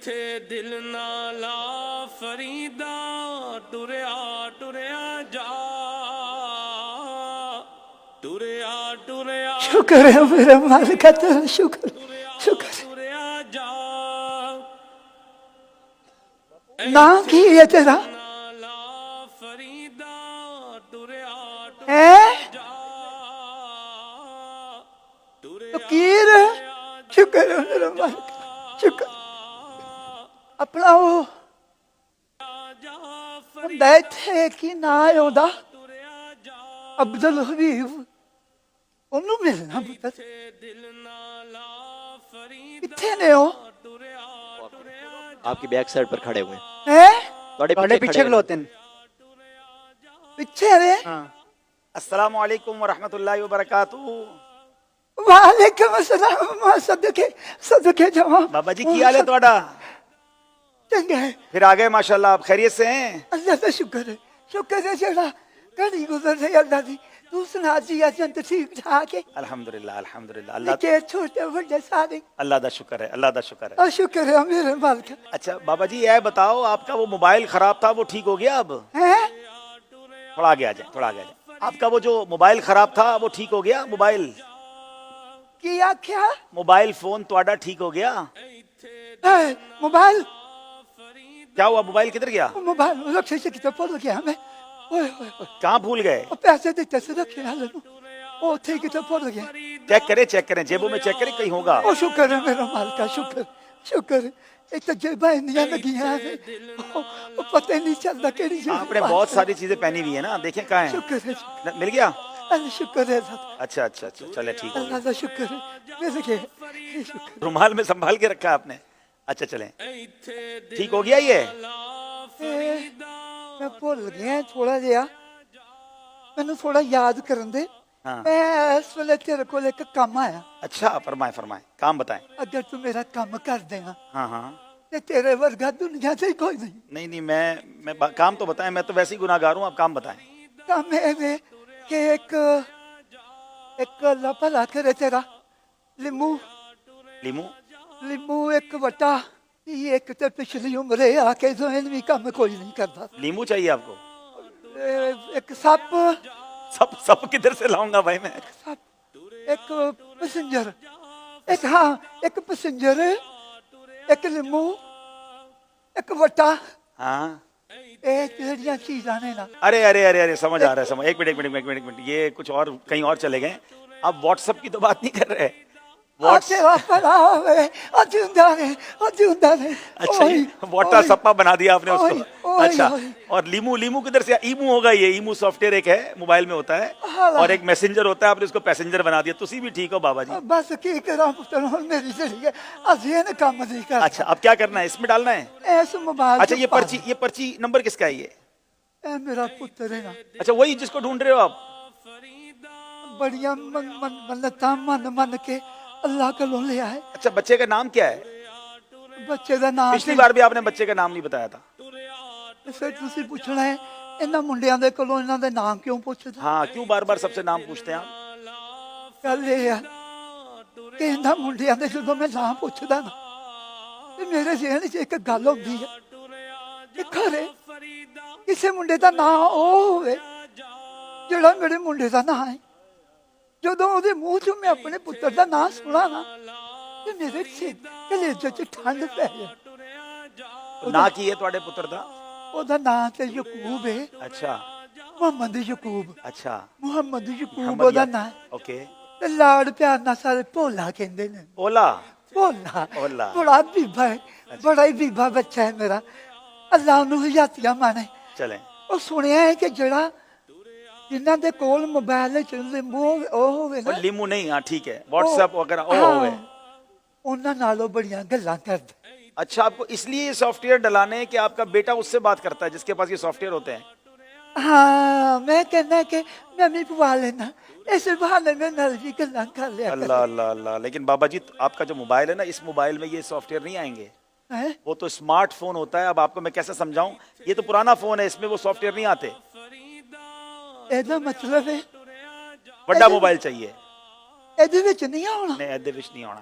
ਇੱਥੇ ਦਿਲ ਨਾ ਲਾ ਫਰੀਦਾ ਟੁਰਿਆ ਟੁਰਿਆ ਜਾ ਟੁਰਿਆ ਟੁਰਿਆ شکر ہے میرے مالک تیرا شکر شکر ਟੁਰਿਆ ਜਾ نا کی ہے تیرا ਨਾ ਲਾ ਫਰੀਦਾ ਟੁਰਿਆ ہے ਜਾ ਟੁਰਿਆ فقیر شکر ہے میرے مالک شکر اپنا وہ ਜਾ بندہ تھے کہ نہ آیا ਟੁਰਿਆ ਜਾ عبد الحبیب انہوں ملنا پتر ਦਿਲ ਨਾ ਲਾ ਫਰੀਦਾ کتنے نے ہو ਟੁਰਿਆ ਟੁਰਿਆ آپ کی بیک سائڈ پر کھڑے ہوئے ہیں ہے تھوڑے پیچھے کھلوتے ہیں پیچھے رہے ہاں السلام علیکم ورحمۃ اللہ وبرکاتہ وعلیکم السلام صدقے صدقے جواب بابا جی کی حال ہے تھوڑا چنگا ہے پھر آگئے ماشاءاللہ آپ خیریت سے ہیں اللہ کا شکر ہے جڑا گھڑی گزر رہی اللہ دی تو سنا جی اجنت ٹھیک ٹھاک ہے الحمدللہ الحمدللہ بچے چھوٹے بڑے سارے اللہ دا شکر ہے اللہ دا شکر ہے اور شکر ہے میرے مالک اچھا بابا جی یہ بتاؤ آپ کا وہ موبائل خراب تھا وہ ٹھیک ہو گیا اب ہے تھوڑا آگے آ جائیں تھوڑا آگے آ جائیں آپ کا وہ جو موبائل خراب تھا وہ ٹھیک ہو گیا موبائل کیا کیا موبائل فون تواڈا ٹھیک ہو گیا ہے موبائل کیا ہوا موبائل کدھر گیا موبائل رکھے سے کتنے پڑھ گیا ہمیں اوئے اوئے اوئے کہاں بھول گئے پیسے دیتے سے رکھے حالے نو او تھے کتنے پڑھ گیا چیک کریں جیبوں میں چیک کریں کہیں ہوگا او شکر ہے میرا مالک شکر شکر ایک تو جیبیں نہیں لگی ہیں او پتہ نہیں چلتا کیڑی جیب آپ نے بہت ساری چیزیں پہنی ہوئی ہیں نا دیکھیں کہاں ہیں شکر ہے شکر مل گیا اللہ شکر ہے ذات اچھا اچھا اچھا چلے ٹھیک ہو اللہ کا شکر ہے میرے کے شکر رومال میں سنبھال کے رکھا آپ نے اچھا چلیں ٹھیک ہو گیا یہ میں بھول گیا تھوڑا جہا مینو تھوڑا یاد کرن دے ہاں میں اس ویلے تیرے کول ایک کام آیا اچھا فرمائیں فرمائیں کام بتائیں اگر تو میرا کام کر دینا ہاں ہاں تے تیرے ورگا دنیا سے کوئی نہیں نہیں میں کام تو بتائیں میں تو ویسے ہی گناہ گار ہوں آپ کام بتائیں کام ہے کہ ایک اللہ بھلا کرے تیرا لیمو لیمو ایک وٹا یہ ایک تے پچھلی عمرے آ کے ذہن بھی کام کوئی نہیں کرتا لیمو چاہیے آپ کو ایک سپ سب کدھر سے لاؤں گا بھائی میں سپ ایک پسنجر ایک ہاں ایک پسنجر ایک لیمو ایک وٹا ہاں جڑیاں چیزاں نے نا ارے سمجھ آ رہا ہے سمجھ ایک منٹ یہ کچھ اور کہیں اور چلے گئے آپ واٹس ایپ کی تو بات نہیں کر رہے اچھا واٹا سپا بنا دیا آپ نے اس کو اچھا اور لیمو کدھر سے ایمو ہوگا یہ ایمو سافٹ ویئر ایک ہے موبائل میں ہوتا ہے اور ایک میسنجر ہوتا ہے آپ نے اس کو پیسنجر بنا دیا تسی بھی ٹھیک ہو بابا جی بس کی کرا پتر میری چلی ہے ازین کام نہیں کر اچھا اب کیا کرنا ہے اس میں ڈالنا ہے ایس موبائل اچھا یہ پرچی نمبر کس کا ہے یہ اے میرا پتر ہے نا اچھا وہی جس کو ڈھونڈ رہے ہو آپ بڑیاں منتاں من کے اللہ کا لون لیا ہے اچھا بچے کا نام کیا ہے بچے دا نام پچھلی بار بھی آپ نے بچے کا نام نہیں بتایا تھا پھر تسی پوچھنا ہے انہاں منڈیاں دے کولوں انہاں دے نام کیوں پوچھدا ہاں کیوں بار بار سب سے نام پوچھتے ہیں آپ گل یہ ہے کہ انہاں منڈیاں دے جدوں میں نام پوچھدا نا تے میرے ذہن وچ ایک گل ہوندی ہے کہ کھرے کسے منڈے دا نام او ہوئے جڑا میرے منڈے دا نام ہے جدوں او دے منہ چوں میں اپنے پتر دا نام سنا نا تے میرے کلیجے چ ٹھنڈ پے جائے نا کی ہے تواڈے پتر دا او دا نام تے یعقوب ہے اچھا محمد یعقوب اچھا محمد یعقوب او دا نام اوکے تے لاڑ پیار نال سارے بھولا کہندے نے اولا بھولا اولا بڑا بیبا ہے بڑا ہی بیبا بچہ ہے میرا اللہ انہوں حیاتیاں مانے چلیں او سنیا ہے کہ جڑا جنہاں دے کول موبائل وچ لیمو او ہوے نا لیمو نہیں ہاں ٹھیک ہے واٹس ایپ وغیرہ او ہوئے انہاں نالوں بڑیاں گلاں کردا اچھا آپ کو اس لیے یہ سافٹ ویئر ڈلانے کہ آپ کا بیٹا اس سے بات کرتا ہے جس کے پاس یہ سافٹ ویئر ہوتے ہیں ہاں میں کہنا کہ میں بھی پوا لینا اس بہانے میں نل بھی گلاں کر لیا اللہ لیکن بابا جی آپ کا جو موبائل ہے نا اس موبائل میں یہ سافٹ ویئر نہیں آئیں گے ہیں وہ تو اسمارٹ فون ہوتا ہے اب آپ کو میں کیسے سمجھاؤں یہ تو پرانا فون ہے اس میں وہ سافٹ ویئر نہیں آتے ایدا مطلب ہے بڑا موبائل چاہیے ایدے وچ نہیں آنا نہیں ایدے وچ نہیں ہونا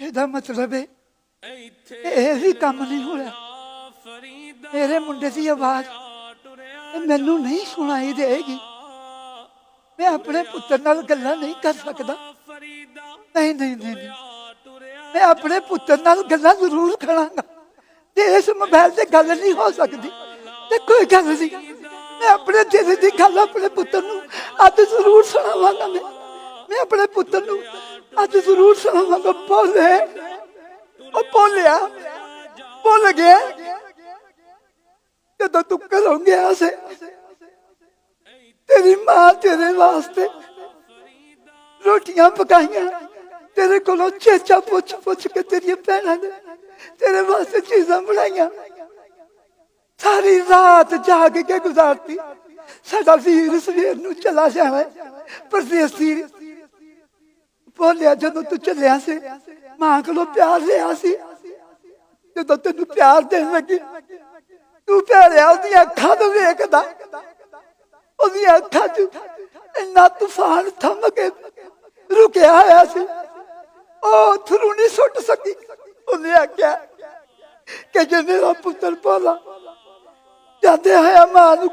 ਇਹਦਾ ਮਤਲਬ ਹੈ ਇਹ ਵੀ ਕੰਮ ਨਹੀਂ ਹੋ ਰਿਹਾ। ਮੇਰੇ ਮੁੰਡੇ ਦੀ ਆਵਾਜ਼ ਮੈਨੂੰ ਨਹੀਂ ਸੁਣਾਈ ਦੇਗੀ। ਮੈਂ ਆਪਣੇ ਪੁੱਤਰ ਨਾਲ ਗੱਲਾਂ ਨਹੀਂ ਕਰ ਸਕਦਾ। ਨਹੀਂ ਨਹੀਂ ਨਹੀਂ ਨਹੀਂ, ਮੈਂ ਆਪਣੇ ਪੁੱਤਰ ਨਾਲ ਗੱਲਾਂ ਜ਼ਰੂਰ ਕਰਾਂਗਾ। ਤੇ ਇਸ ਮੋਬਾਈਲ ਤੇ ਗੱਲ ਨਹੀਂ ਹੋ ਸਕਦੀ ਤੇ ਕੋਈ ਗੱਲ ਨਹੀਂ। ਮੈਂ ਆਪਣੇ ਦਿਲ ਦੀ ਗੱਲ ਆਪਣੇ ਪੁੱਤਰ ਨੂੰ ਅੱਜ ਜ਼ਰੂਰ ਸੁਣਾਵਾਂਗਾ। ਮੈਂ ਆਪਣੇ ਪੁੱਤਰ ਨੂੰ ਅੱਜ ਜ਼ਰੂਰ ਸੁਣਾਵਾਂਗਾ। ਬੋਲੇ ਉਹ ਬੋਲਿਆ, ਬੋਲ ਗਿਆ ਜਦੋਂ ਤੂੰ ਘਰੋਂ ਗਿਆ ਸੀ। ਤੇਰੀ ਮਾਂ ਤੇਰੇ ਵਾਸਤੇ ਰੋਟੀਆਂ ਪਕਾਈਆਂ, ਤੇਰੇ ਕੋਲੋਂ ਚੇਚਾ ਪੁੱਛ ਪੁੱਛ ਕੇ ਤੇਰੀਆਂ ਭੈਣਾਂ ਨੇ ਤੇਰੇ ਵਾਸਤੇ ਚੀਜ਼ਾਂ ਬਣਾਈਆਂ। ਸਾਰੀ ਰਾਤ ਜਾਗ ਕੇ ਗੁਜ਼ਾਰਤੀ। ਸਾਡਾ ਵੀਰ ਸਵੇਰ ਨੂੰ ਚਲਾ ਜਾਣਾ ਪਰਦੇਸੀ। ਬੋਲਿਆ ਜਦੋਂ ਤੂੰ ਚੱਲਿਆ ਸੀ ਮਾਂ ਕੋਲੋਂ ਪਿਆਰ ਲਿਆ ਸੀ। ਜਦੋਂ ਤੈਨੂੰ ਪਿਆਰ ਦੇਣ ਲੱਗੀ ਤੂੰ ਪਿਆਰਿਆ ਉਹਦੀਆਂ ਅੱਖਾਂ ਤੋਂ ਵੇਖਦਾ, ਉਹਦੀਆਂ ਅੱਖਾਂ 'ਚ ਇੰਨਾ ਤੂਫਾਨ ਥੰਮ ਕੇ ਰੁਕਿਆ ਹੋਇਆ ਸੀ। ਉਹ ਥਰੂ ਨਹੀਂ ਸੁੱਟ ਸਕੀ। ਉਹਨੇ ਆਖਿਆ ਕਿ ਜੇ ਮੇਰਾ ਪੁੱਤਰ ਭੋਲਾ ਜਾਂਦੇ ਹੋਇਆ ਮਾਂ ਨੂੰ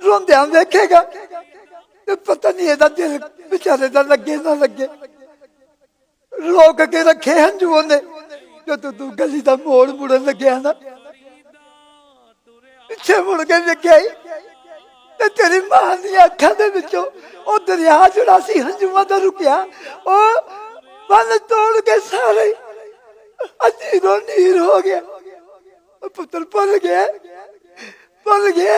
ਰੋਂਦਿਆਂ ਵੇਖੇਗਾ ਤੇ ਪਤਾ ਨਹੀਂ ਇਹਦਾ ਦਿਲ ਵਿਚਾਰੇ ਦਾ ਲੱਗੇ ਨਾ ਲੱਗੇ। ਰੋਕ ਕੇ ਰੱਖੇ ਹੰਝੂ ਉਹਨੇ। ਜਦੋਂ ਤੂੰ ਗਲੀ ਦਾ ਮੋੜ ਮੁੜਨ ਲੱਗਿਆ ਨਾ, ਪਿੱਛੇ ਮੁੜ ਕੇ ਵੇਖਿਆ ਤੇ ਤੇਰੀ ਮਾਂ ਦੀਆਂ ਅੱਖਾਂ ਦੇ ਵਿੱਚੋਂ ਉਹ ਦਰਿਆ ਜਿਹੜਾ ਸੀ ਹੰਝੂਆਂ ਦਾ ਰੁਕਿਆ, ਉਹ ਬੰਨ ਤੋੜ ਕੇ ਸਾਰੇ ਅਧੀਰੋਂ ਨੀਰ ਹੋ ਗਿਆ। ਪੁੱਤਰ ਭੁੱਲ ਗਿਆ, ਭੁੱਲ ਗਿਆ।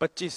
25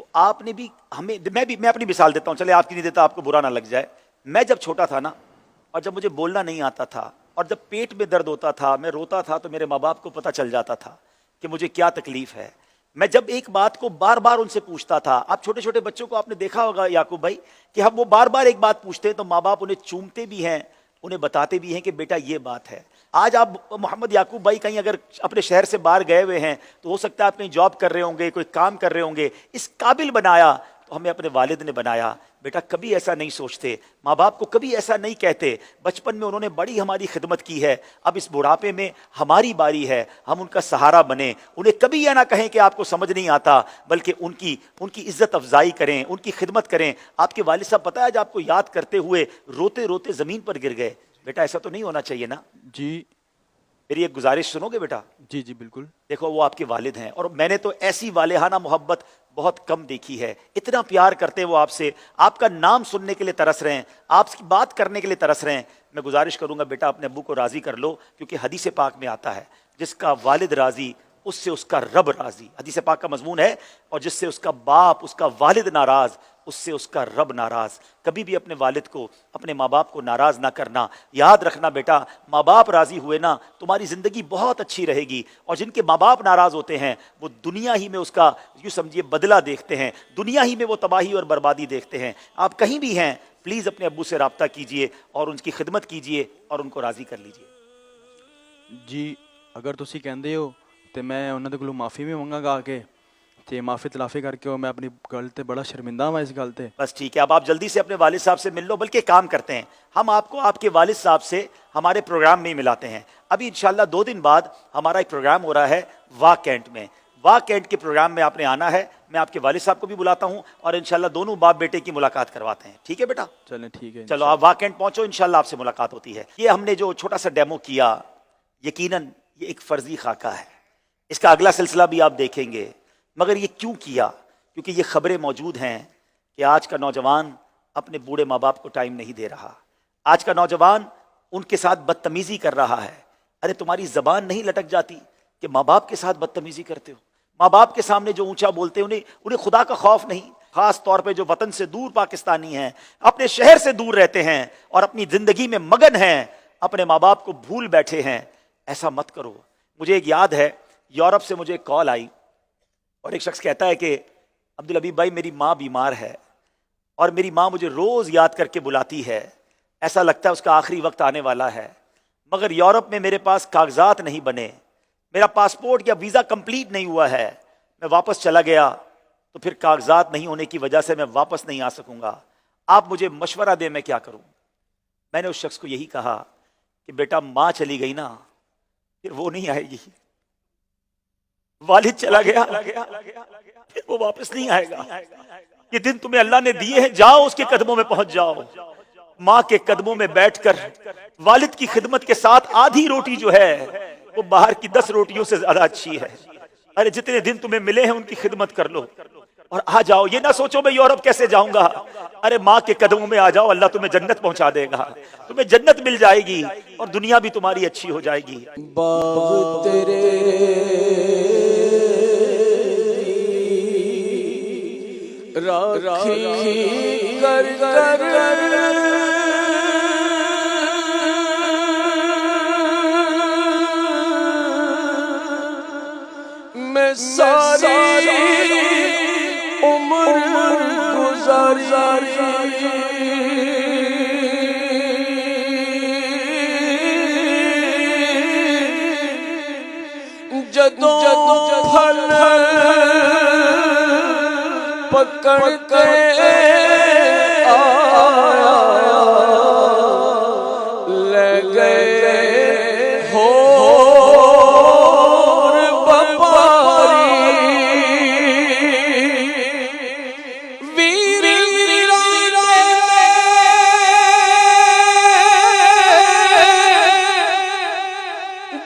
تو آپ نے بھی ہمیں میں اپنی مثال دیتا ہوں, چلے آپ کی نہیں دیتا, آپ کو برا نہ لگ جائے. میں جب چھوٹا تھا نا, اور جب مجھے بولنا نہیں آتا تھا, اور جب پیٹ میں درد ہوتا تھا, میں روتا تھا, تو میرے ماں باپ کو پتہ چل جاتا تھا کہ مجھے کیا تکلیف ہے. میں جب ایک بات کو بار بار ان سے پوچھتا تھا, آپ چھوٹے چھوٹے بچوں کو آپ نے دیکھا ہوگا یعقوب بھائی, کہ ہم وہ بار بار ایک بات پوچھتے ہیں تو ماں باپ انہیں چومتے بھی ہیں, انہیں بتاتے بھی ہیں کہ بیٹا یہ بات ہے. آج آپ محمد یعقوب بھائی کہیں اگر اپنے شہر سے باہر گئے ہوئے ہیں, تو ہو سکتا ہے آپ کہیں جاب کر رہے ہوں گے, کوئی کام کر رہے ہوں گے. اس قابل بنایا تو ہمیں اپنے والد نے بنایا. بیٹا کبھی ایسا نہیں سوچتے, ماں باپ کو کبھی ایسا نہیں کہتے. بچپن میں انہوں نے بڑی ہماری خدمت کی ہے, اب اس بڑھاپے میں ہماری باری ہے, ہم ان کا سہارا بنیں. انہیں کبھی یہ نہ کہیں کہ آپ کو سمجھ نہیں آتا, بلکہ ان کی عزت افزائی کریں, ان کی خدمت کریں. آپ کے والد صاحب پتہ ہے, آج آپ کو یاد کرتے ہوئے روتے روتے زمین پر گر گئے. بیٹا ایسا تو نہیں ہونا چاہیے نا. جی میری ایک گزارش سنو گے بیٹا؟ جی جی بالکل. دیکھو وہ آپ کے والد ہیں, اور میں نے تو ایسی والہانہ محبت بہت کم دیکھی ہے. اتنا پیار کرتے ہیں وہ آپ سے, آپ کا نام سننے کے لیے ترس رہے ہیں, آپ کی بات کرنے کے لیے ترس رہے ہیں. میں گزارش کروں گا بیٹا اپنے ابو کو راضی کر لو, کیونکہ حدیث پاک میں آتا ہے جس کا والد راضی اس سے اس کا رب راضی. حدیث پاک کا مضمون ہے, اور جس سے اس کا باپ اس کا والد ناراض اس سے اس کا رب ناراض. کبھی بھی اپنے والد کو اپنے ماں باپ کو ناراض نہ کرنا. یاد رکھنا بیٹا, ماں باپ راضی ہوئے نا تمہاری زندگی بہت اچھی رہے گی, اور جن کے ماں باپ ناراض ہوتے ہیں وہ دنیا ہی میں اس کا یوں سمجھیے بدلہ دیکھتے ہیں, دنیا ہی میں وہ تباہی اور بربادی دیکھتے ہیں. آپ کہیں بھی ہیں پلیز اپنے ابو سے رابطہ کیجئے اور ان کی خدمت کیجئے اور ان کو راضی کر لیجئے. جی اگر ਤੁਸੀਂ ਕਹਿੰਦੇ ਹੋ ਤੇ ਮੈਂ ਉਹਨਾਂ ਦੇ ਕੋਲੋਂ ਮਾਫੀ ਵੀ ਮੰਗਾਂਗਾ ਆ ਕੇ, ਤੇ ਮਾਫੀ ਤਲਾਫੀ ਕਰਕੇ ਉਹ ਮੈਂ ਆਪਣੀ ਗੱਲ ਤੇ ਬੜਾ ਸ਼ਰਮਿੰਦਾ ਹਾਂ ਇਸ ਗੱਲ ਤੇ. بس ٹھیک ہے, اب آپ جلدی سے اپنے والد صاحب سے مل لو. بلکہ کام کرتے ہیں, ہم آپ کو آپ کے والد صاحب سے ہمارے پروگرام میں ہی ملاتے ہیں. ابھی انشاءاللہ 2 دن بعد ہمارا ایک پروگرام ہو رہا ہے واہ کینٹ میں. واہ کینٹ کے پروگرام میں آپ نے آنا ہے, میں آپ کے والد صاحب کو بھی بلاتا ہوں, اور انشاءاللہ دونوں باپ بیٹے کی ملاقات کرواتے ہیں. ٹھیک ہے بیٹا؟ چلیں ٹھیک ہے. چلو آپ واہ کینٹ پہنچو, انشاءاللہ آپ سے ملاقات ہوتی ہے. یہ ہم نے جو چھوٹا سا ڈیمو کیا, یقیناً یہ ایک فرضی خاکہ ہے. اس کا اگلا سلسلہ بھی آپ دیکھیں گے. مگر یہ کیوں کیا؟ کیونکہ یہ خبریں موجود ہیں کہ آج کا نوجوان اپنے بوڑھے ماں باپ کو ٹائم نہیں دے رہا. آج کا نوجوان ان کے ساتھ بدتمیزی کر رہا ہے. ارے تمہاری زبان نہیں لٹک جاتی کہ ماں باپ کے ساتھ بدتمیزی کرتے ہو؟ ماں باپ کے سامنے جو اونچا بولتے ہیں, انہیں خدا کا خوف نہیں. خاص طور پہ جو وطن سے دور پاکستانی ہیں, اپنے شہر سے دور رہتے ہیں اور اپنی زندگی میں مگن ہیں, اپنے ماں باپ کو بھول بیٹھے ہیں. ایسا مت کرو. مجھے ایک یاد ہے, یورپ سے مجھے ایک کال آئی, اور ایک شخص کہتا ہے کہ عبدالحبیب بھائی میری ماں بیمار ہے, اور میری ماں مجھے روز یاد کر کے بلاتی ہے, ایسا لگتا ہے اس کا آخری وقت آنے والا ہے, مگر یورپ میں میرے پاس کاغذات نہیں بنے, میرا پاسپورٹ یا ویزا کمپلیٹ نہیں ہوا ہے, میں واپس چلا گیا تو پھر کاغذات نہیں ہونے کی وجہ سے میں واپس نہیں آ سکوں گا, آپ مجھے مشورہ دیں میں کیا کروں. میں نے اس شخص کو یہی کہا کہ بیٹا ماں چلی گئی نا پھر وہ نہیں آئے گی, والد چلا گیا پھر وہ واپس نہیں آئے گا. یہ دن تمہیں اللہ نے دیے ہیں, جاؤ اس کے قدموں میں پہنچ جاؤ. ماں کے قدموں میں بیٹھ کر والد کی خدمت کے ساتھ آدھی روٹی جو ہے وہ باہر کی 10 روٹیوں سے زیادہ اچھی ہے. ارے جتنے دن تمہیں ملے ہیں ان کی خدمت کر لو اور آ جاؤ. یہ نہ سوچو میں یورپ کیسے جاؤں گا, ارے ماں کے قدموں میں آ جاؤ, اللہ تمہیں جنت پہنچا دے گا, تمہیں جنت مل جائے گی اور دنیا بھی تمہاری اچھی ہو جائے گی. باغ تیرے راکھی کر کر میں ساری عمر گزاری جدوں پھل پکڑ کے آیا لے گئے ہو بپاری ویر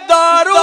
دارو